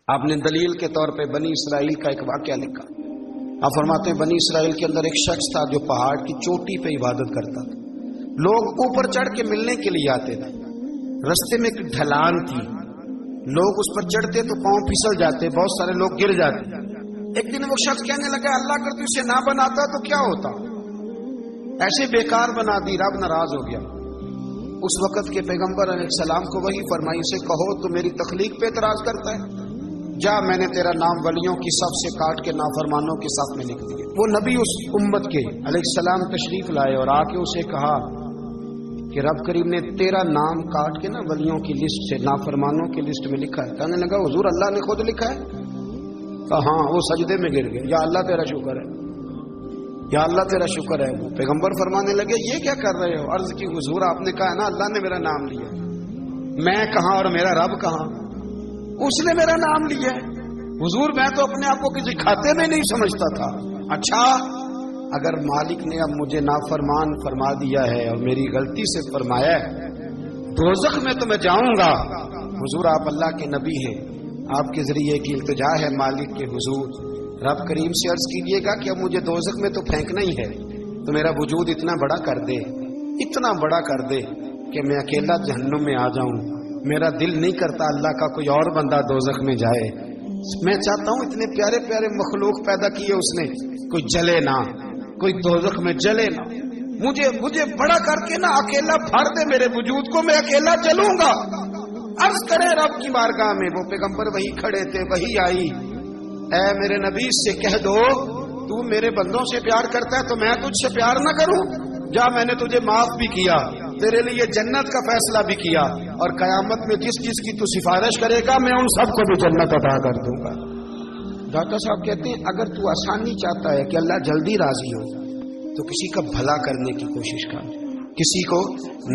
آپ نے دلیل کے طور پہ بنی اسرائیل کا ایک واقعہ لکھا. آپ فرماتے ہیں بنی اسرائیل کے اندر ایک شخص تھا جو پہاڑ کی چوٹی پہ عبادت کرتا تھا. لوگ اوپر چڑھ کے ملنے کے لیے آتے تھے. رستے میں ایک ڈھلان تھی، لوگ اس پر چڑھتے تو پاؤں پھسل جاتے، بہت سارے لوگ گر جاتے. ایک دن وہ شخص کہنے لگا اللہ اگر تو اسے نہ بناتا تو کیا ہوتا، ایسے بیکار بنا دی. رب ناراض ہو گیا. اس وقت کے پیغمبر علیہ السلام کو وہی فرمائی اسے کہو تو میری تخلیق پہ اعتراض کرتا ہے، جا میں نے تیرا نام ولیوں کی صف سے کاٹ کے نافرمانوں کی صف میں لکھ دیا. وہ نبی اس امت کے علیہ السلام تشریف لائے اور آ کے اسے کہا کہ رب کریم نے تیرا نام کاٹ کے نا ولیوں کی لسٹ سے نافرمانوں کی لسٹ میں لکھا ہے. کہنے لگا حضور اللہ نے خود لکھا ہے؟ کہا ہاں. وہ سجدے میں گر گئے، یا اللہ تیرا شکر ہے، یا اللہ تیرا شکر ہے. وہ پیغمبر فرمانے لگے یہ کیا کر رہے ہو؟ عرض کی حضور آپ نے کہا ہے نا اللہ نے میرا نام لیا، میں کہاں اور میرا رب کہاں؟ اس نے میرا نام لیا ہے. حضور میں تو اپنے آپ کو کسی کھاتے میں نہیں سمجھتا تھا. اچھا اگر مالک نے اب مجھے نافرمان فرما دیا ہے اور میری غلطی سے فرمایا ہے دوزخ میں تو میں جاؤں گا. حضور آپ اللہ کے نبی ہیں، آپ کے ذریعے کی التجا ہے مالک کے حضور، رب کریم سے عرض کیجیے گا کہ اب مجھے دوزخ میں تو پھینکنا ہی ہے تو میرا وجود اتنا بڑا کر دے، اتنا بڑا کر دے کہ میں اکیلا جہنم میں آ جاؤں. میرا دل نہیں کرتا اللہ کا کوئی اور بندہ دوزخ میں جائے. میں چاہتا ہوں اتنے پیارے پیارے مخلوق پیدا کیے اس نے، کوئی جلے نہ، کوئی دوزخ میں جلے نہ. مجھے بڑا کر کے نا اکیلا بھر دے میرے وجود کو، میں اکیلا چلوں گا. عرض کرے رب کی بارگاہ میں. وہ پیغمبر وہی کھڑے تھے، وہی آئی. اے میرے نبی سے کہہ دو تو میرے بندوں سے پیار کرتا ہے تو میں تجھ سے پیار نہ کروں؟ جا میں نے تجھے معاف بھی کیا، تیرے لیے جنت کا فیصلہ بھی کیا، اور قیامت میں جس چیز کی تو سفارش کرے گا میں ان سب کو بھی جنت عطا کر دوں گا. ڈاکٹر صاحب کہتے ہیں اگر تو آسانی چاہتا ہے کہ اللہ جلدی راضی ہو تو کسی کا بھلا کرنے کی کوشش کر، کسی کو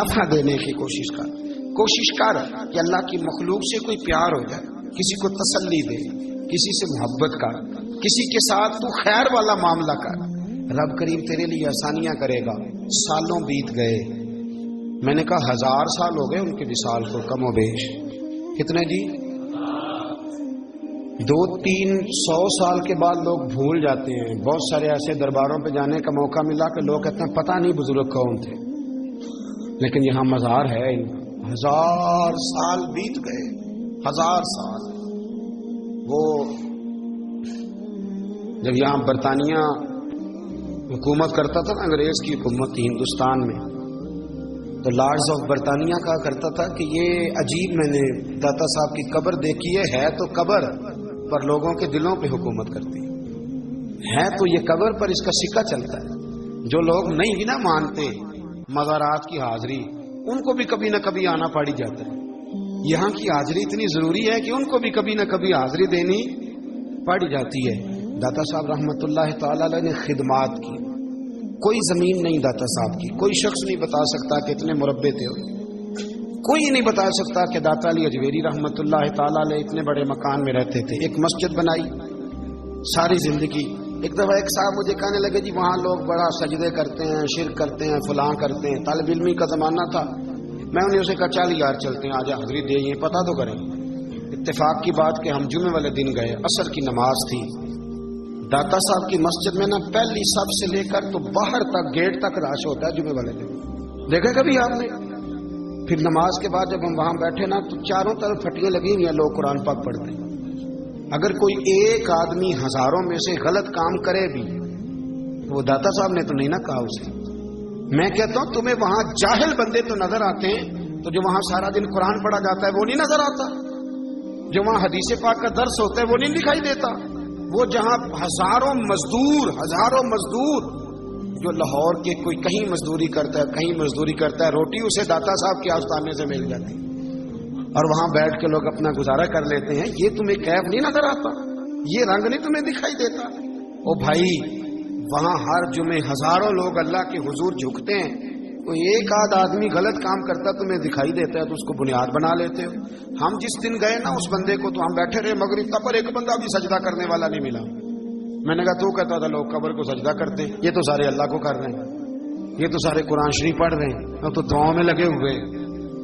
نفع دینے کی کوشش کر. کوشش کر کہ اللہ کی مخلوق سے کوئی پیار ہو جائے، کسی کو تسلی دے، کسی سے محبت کر، کسی کے ساتھ تو خیر والا معاملہ کر. رب کریم تیرے لیے آسانیاں کرے گا. سالوں بیت گئے، میں نے کہا 1000 سال ہو گئے ان کے وصال کو کم و بیش. کتنے جی؟ 200-300 سال کے بعد لوگ بھول جاتے ہیں. بہت سارے ایسے درباروں پہ جانے کا موقع ملا کہ لوگ کہتے ہیں پتہ نہیں بزرگ کون تھے، لیکن یہاں مزار ہے. 1000 سال بیت گئے، 1000 سال. وہ جب یہاں برطانیہ حکومت کرتا تھا نا، انگریز کی حکومت تھی ہندوستان میں، تو لارڈز آف برطانیہ کہا کرتا تھا کہ یہ عجیب میں نے داتا صاحب کی قبر دیکھی ہے تو قبر پر لوگوں کے دلوں پہ حکومت کرتی ہے تو یہ قبر پر اس کا سکہ چلتا ہے. جو لوگ نہیں بھی نہ مانتے مزارات کی حاضری، ان کو بھی کبھی نہ کبھی آنا پڑ جاتا ہے. یہاں کی حاضری اتنی ضروری ہے کہ ان کو بھی کبھی نہ کبھی حاضری دینی پڑ جاتی ہے. داتا صاحب رحمت اللہ تعالی علیہ نے خدمات کی، کوئی زمین نہیں داتا صاحب کی. کوئی شخص نہیں بتا سکتا کہ اتنے مربے تھے، کوئی نہیں بتا سکتا کہ داتا علی اجویری رحمت اللہ تعالی علیہ اتنے بڑے مکان میں رہتے تھے. ایک مسجد بنائی ساری زندگی. ایک دفعہ ایک صاحب مجھے کہنے لگے جی وہاں لوگ بڑا سجدے کرتے ہیں، شرک کرتے ہیں، فلاں کرتے ہیں. طالب علمی کا زمانہ تھا. میں انہیں اسے کہا چل یار چلتے ہیں، آج حاضری دے، یہ پتہ تو کریں. اتفاق کی بات کہ ہم جمعے والے دن گئے، عصر کی نماز تھی. داتا صاحب کی مسجد میں نا پہلی صف سے لے کر تو باہر تک گیٹ تک رش ہوتا ہے جمعے والے دن. دیکھا کبھی آپ نے؟ پھر نماز کے بعد جب ہم وہاں بیٹھے نا تو چاروں طرف پھٹیاں لگی ہوئی ہیں، لوگ قرآن پاک پڑھتے ہیں. اگر کوئی ایک آدمی ہزاروں میں سے غلط کام کرے بھی تو وہ داتا صاحب نے تو نہیں نہ کہا اسے. میں کہتا ہوں تمہیں وہاں جاہل بندے تو نظر آتے ہیں، تو جو وہاں سارا دن قرآن پڑھا جاتا ہے وہ نہیں نظر آتا، جو وہاں حدیث پاک کا درس ہوتا ہے وہ نہیں دکھائی دیتا. وہ جہاں ہزاروں مزدور جو لاہور کے کوئی کہیں مزدوری کرتا ہے، کہیں مزدوری کرتا ہے، روٹی اسے داتا صاحب کے آستانے سے مل جاتی اور وہاں بیٹھ کے لوگ اپنا گزارا کر لیتے ہیں. یہ تمہیں کیف نہیں نظر آتا؟ یہ رنگ نہیں تمہیں دکھائی دیتا؟ او بھائی وہاں ہر جمعے ہزاروں لوگ اللہ کے حضور جھکتے ہیں. کوئی ایک آدھ آدمی غلط کام کرتا تمہیں دکھائی دیتا ہے تو اس کو بنیاد بنا لیتے ہو. ہم جس دن گئے نا اس بندے کو تو ہم بیٹھے رہے مغرب تک پر ایک بندہ بھی سجدہ کرنے والا نہیں ملا. میں نے کہا تو کہتا تھا لوگ قبر کو سجدہ کرتے، یہ تو سارے اللہ کو کر رہے ہیں، یہ تو سارے قرآن شریف پڑھ رہے ہیں، تو دعاؤں میں لگے ہوئے.